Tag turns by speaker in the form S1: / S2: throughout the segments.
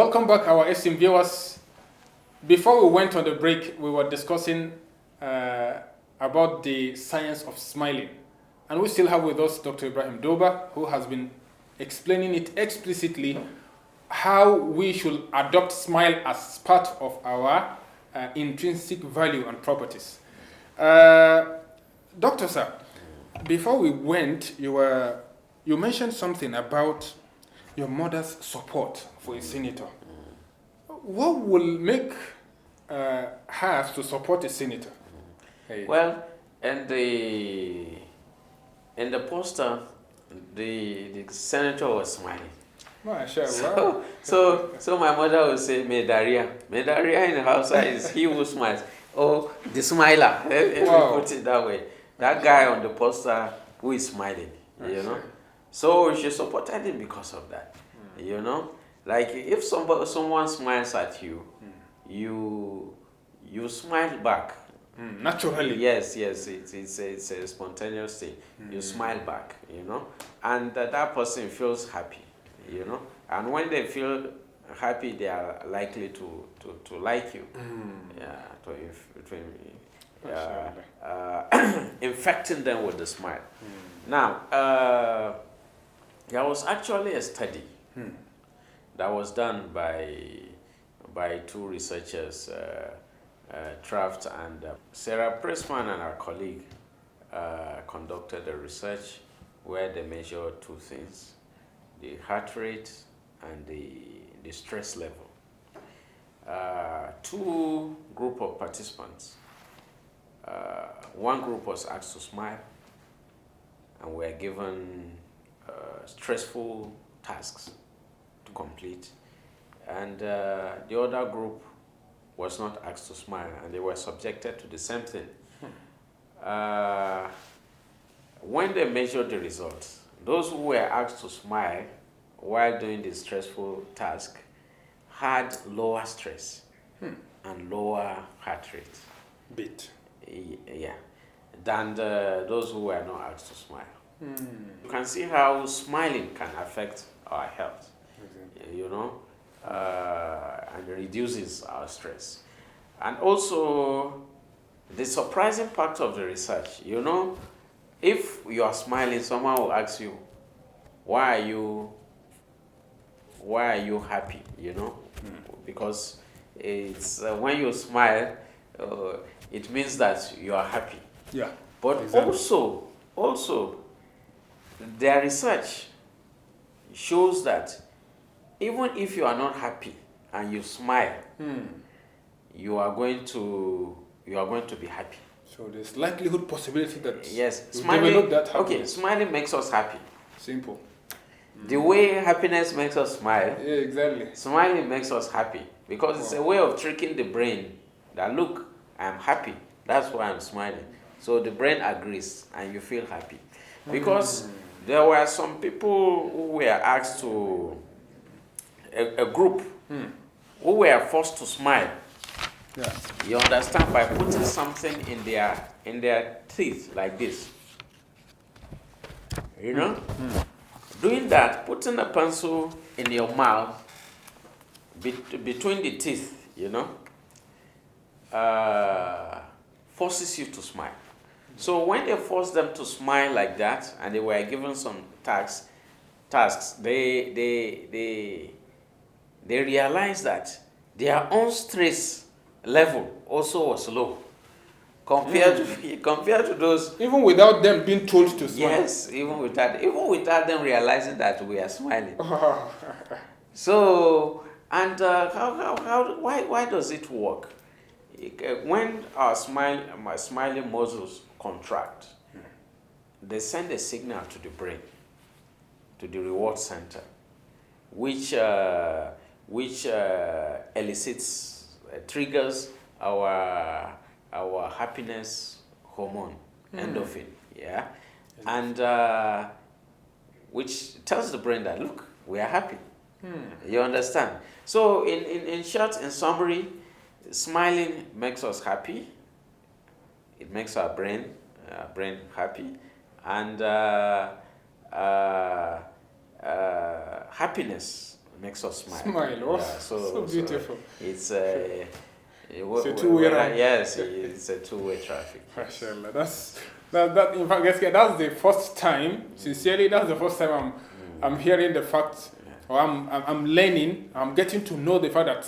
S1: Welcome back, our esteemed viewers. Before we went on the break, we were discussing about the science of smiling. And we still have with us Dr. Ibrahim Doba, who has been explaining it explicitly how we should adopt smile as part of our intrinsic value and properties. Doctor, sir, before we went, you mentioned something about your mother's support for a senator. What will make her to support a senator? Hey.
S2: Well, in the poster, the senator was smiling. So my mother would say, Medaria. Medaria in Hausa is he who smiles. Oh, the smiler. If
S1: Wow.
S2: we put it that way. That guy on the poster who is smiling, you know. So she supported him because of that, you know. Like if someone smiles at you, you smile back.
S1: Naturally.
S2: Yes, it's a spontaneous thing. You smile back, you know, and that person feels happy, you know. And when they feel happy, they are likely to like you. Yeah, infecting them with the smile. Now, there was actually a study that was done by two researchers, Traft and Sarah Pressman and our colleague conducted a research where they measured two things: the heart rate and the stress level. Two group of participants. One group was asked to smile and were given stressful tasks to complete, and the other group was not asked to smile and they were subjected to the same thing. When they measured the results, those who were asked to smile while doing the stressful task had lower stress and lower heart rate. Yeah, than those who were not asked to smile. You can see how smiling can affect our health, you know, and reduces our stress. And also, the surprising part of the research, you know, if you are smiling, someone will ask you, why are you happy, you know? Because it's when you smile, it means that you are happy.
S1: Yeah.
S2: But
S1: exactly.
S2: also, their research shows that even if you are not happy and you smile, you are going to be happy.
S1: So there's likelihood, possibility that
S2: Yes,
S1: you
S2: smiling.
S1: develop that happiness.
S2: Okay, smiling makes us happy.
S1: Simple.
S2: The way happiness makes us smile,
S1: Yeah, exactly.
S2: smiling makes us happy because it's a way of tricking the brain that, look, I'm happy, that's why I'm smiling. So the brain agrees and you feel happy. Because there were some people who were asked to, a group, who were forced to smile.
S1: Yeah.
S2: You understand, by putting something in their teeth like this. You know? Doing that, putting a pencil in your mouth between the teeth, you know, forces you to smile. So when they forced them to smile like that, and they were given some tasks, they realized that their own stress level also was low compared to those.
S1: Even without them being told to smile.
S2: Yes, even without them realizing that we are smiling. So, and why does it work? When our smiling muscles contract, they send a signal to the brain, to the reward center, which elicits, triggers our happiness hormone, endorphin, yeah, and which tells the brain that, look, we are happy. You understand? So in short, in summary, smiling makes us happy. It makes our brain happy, and happiness makes us smile.
S1: Smile, oh,
S2: Yeah,
S1: so beautiful.
S2: So it's
S1: it's a two-way round.
S2: Yes, it's a two-way traffic.
S1: Mashallah, that in fact, that's the first time. Sincerely, that's the first time I'm hearing the fact, or I'm learning. I'm getting to know the fact that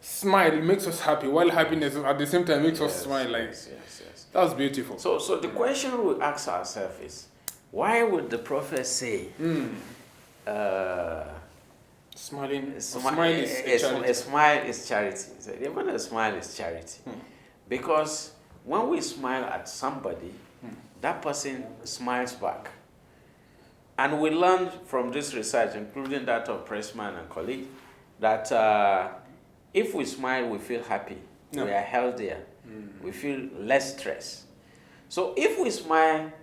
S1: smile makes us happy, while happiness at the same time makes us smile. Like
S2: yes.
S1: that's beautiful.
S2: So the question we ask ourselves is, why would the Prophet say,
S1: Smiling,
S2: a smile is charity? He said, even a smile is charity, because when we smile at somebody, that person smiles back. And we learned from this research, including that of Pressman and colleague, that if we smile, we feel happy, we are healthier, we feel less stress. So if we smile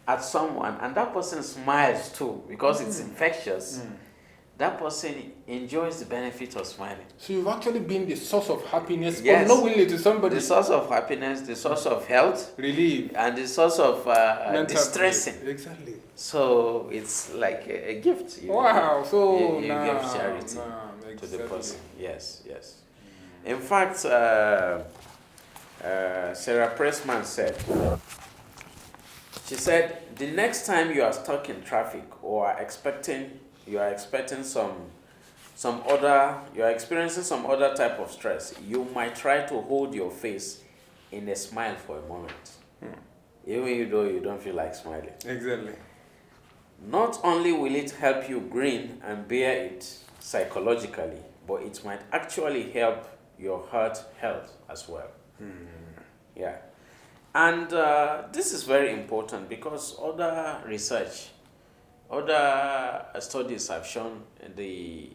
S2: at someone and that person smiles too, because it's infectious, that person enjoys the benefit of smiling.
S1: So you've actually been the source of happiness,
S2: yes,
S1: unknowingly to somebody.
S2: The source of happiness, the source of health,
S1: relief,
S2: and the source of distressing.
S1: Exactly.
S2: So it's like a gift.
S1: Wow. So
S2: you give charity to the person. Yes. In fact, Sarah Pressman said, she said, the next time you are stuck in traffic or you are experiencing some other type of stress, you might try to hold your face in a smile for a moment, even though you don't feel like smiling.
S1: Exactly.
S2: Not only will it help you grin and bear it psychologically, but it might actually help your heart health as well. Yeah. And this is very important because other studies have shown the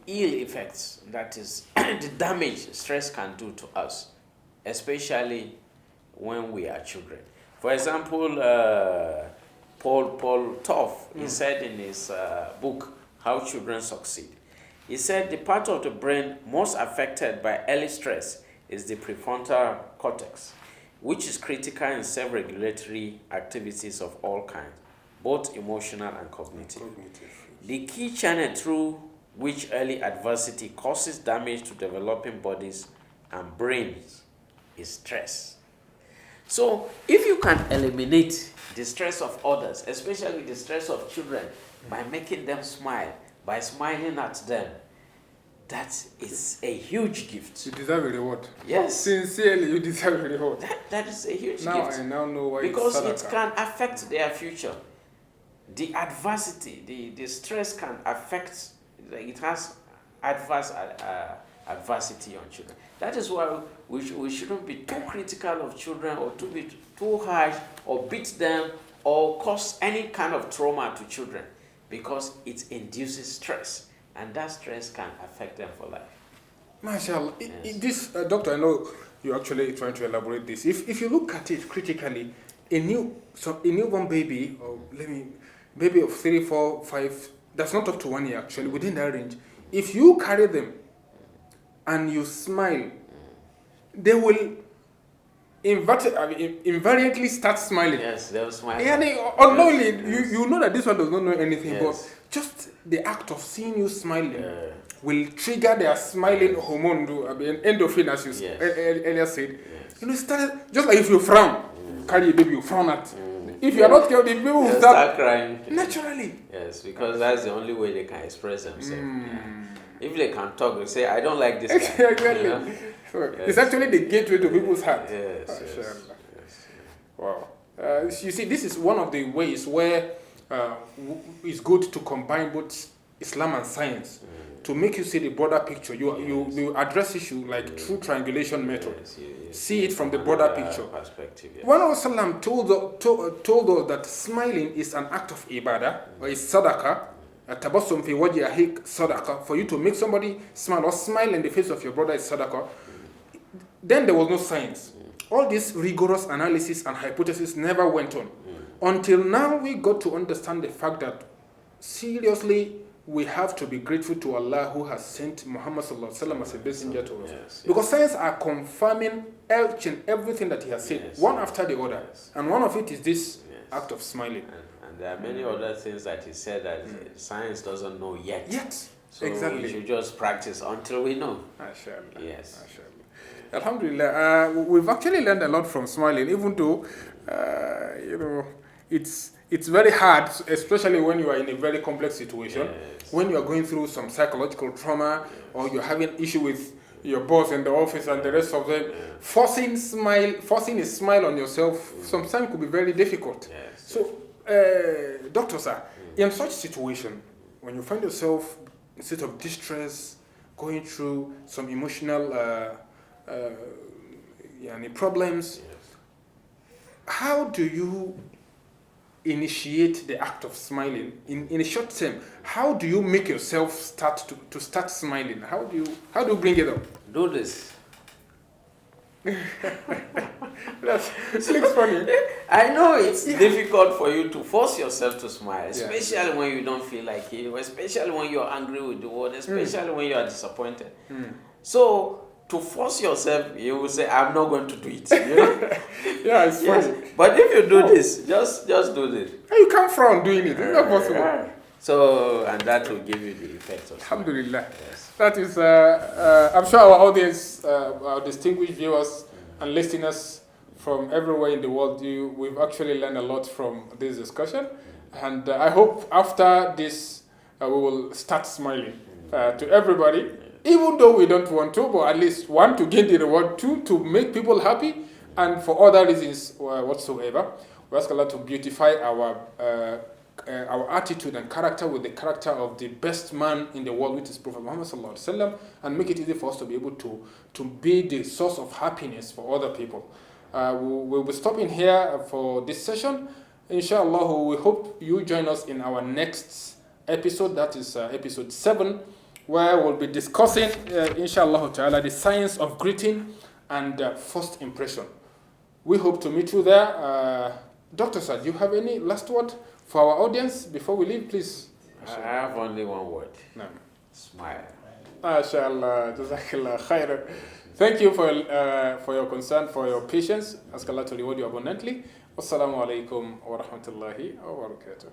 S2: ill effects, that is, the damage stress can do to us, especially when we are children. For example, Paul Toff, he said in his book, How Children Succeed, he said the part of the brain most affected by early stress is the prefrontal cortex, which is critical in self-regulatory activities of all kinds, both emotional and cognitive. The key channel through which early adversity causes damage to developing bodies and brains is stress. So if you can eliminate the stress of others, especially the stress of children, by making them smile, by smiling at them, that is a huge gift.
S1: You deserve a reward.
S2: Yes.
S1: Sincerely, you deserve a reward.
S2: That is a huge gift.
S1: Now I now know why.
S2: Because it can affect their future. The adversity, the stress can affect, it has adverse adversity on children. That is why we shouldn't be too critical of children, or to be too harsh, or beat them, or cause any kind of trauma to children, because it induces stress, and that stress can affect them for life.
S1: Mashallah.
S2: Yes.
S1: This, doctor, I know you're actually trying to elaborate this. If you look at it critically, a newborn baby, or baby of 3, 4, 5, that's not up to 1 year actually, within that range, if you carry them and you smile, they will invariably start smiling.
S2: Yes, they'll smile.
S1: Yeah, unknowingly, you know that this one does not know anything,
S2: Yes.
S1: but just the act of seeing you smiling will trigger their smiling hormone, endorphin, as you earlier said.
S2: Yes.
S1: You know, started just like if you frown, carry a baby, you frown at. If you are not careful, the baby will
S2: start crying
S1: naturally.
S2: Yes, because that's the only way they can express themselves. Yeah. If they can talk, they say, "I don't like this guy."
S1: Exactly.
S2: You know?
S1: So it's actually the gateway to people's heart.
S2: Yes.
S1: Wow. You see, this is one of the ways where it's good to combine both Islam and science to make you see the broader picture. You address issue like through triangulation method. See it from the broader picture.
S2: Perspective. Yes.
S1: One of Sallam told us that smiling is an act of ibadah, or is sadaqah. Tabassum fi wajhi ahik sadaqah. For you to make somebody smile or smile in the face of your brother is sadaqah. Then there was no science. All this rigorous analysis and hypothesis never went on. Until now, we got to understand the fact that seriously, we have to be grateful to Allah who has sent Muhammad sallallahu alaihi wasallam as a messenger to us.
S2: Yes.
S1: Because science are confirming each and everything that he has said, one after the other. And one of it is this act of smiling.
S2: And there are many other things that he said that science doesn't know yet. So
S1: exactly.
S2: we should just practice until we know.
S1: MashaAllah.
S2: Yes.
S1: MashaAllah. Alhamdulillah, we've actually learned a lot from smiling, even though, it's very hard, especially when you are in a very complex situation, when you are going through some psychological trauma, or you're having issue with your boss in the office and the rest of them. Forcing a smile on yourself sometimes could be very difficult. So, doctor sir, in such situation, when you find yourself in a state of distress, going through some emotional problems, how do you initiate the act of smiling in a short term? How do you make yourself start smiling? How do you bring it up?
S2: Do this.
S1: It looks funny.
S2: I know it's difficult for you to force yourself to smile, especially when you don't feel like it, especially when you're angry with the world, especially when you are disappointed. So to force yourself, you will say, "I'm not going to do it." You know?
S1: It's funny.
S2: But if you do this, just do this.
S1: You come from doing it. It's not possible.
S2: So, and that will give you the effect of smile.
S1: Alhamdulillah. Yes. That is, I'm sure our audience, our distinguished viewers and listeners from everywhere in the world, we've actually learned a lot from this discussion. And I hope after this, we will start smiling to everybody. Even though we don't want to, but at least one, to gain the reward, two, to make people happy, and for other reasons whatsoever. We ask Allah to beautify our attitude and character with the character of the best man in the world, which is Prophet Muhammad sallallahu alaihi wasallam, and make it easy for us to be able to be the source of happiness for other people. We'll be stopping here for this session. Inshallah, we hope you join us in our next episode, that is episode 7, where we'll be discussing, inshallah ta'ala, the science of greeting and first impression. We hope to meet you there. Dr. Sir, do you have any last word for our audience before we leave, please?
S2: I have only one word.
S1: No.
S2: Smile.
S1: MashaAllah, Jazakallah khairan. Thank you for your concern, for your patience. Ask Allah to reward you abundantly. Wassalamu alaikum wa rahmatullahi wa barakatuh.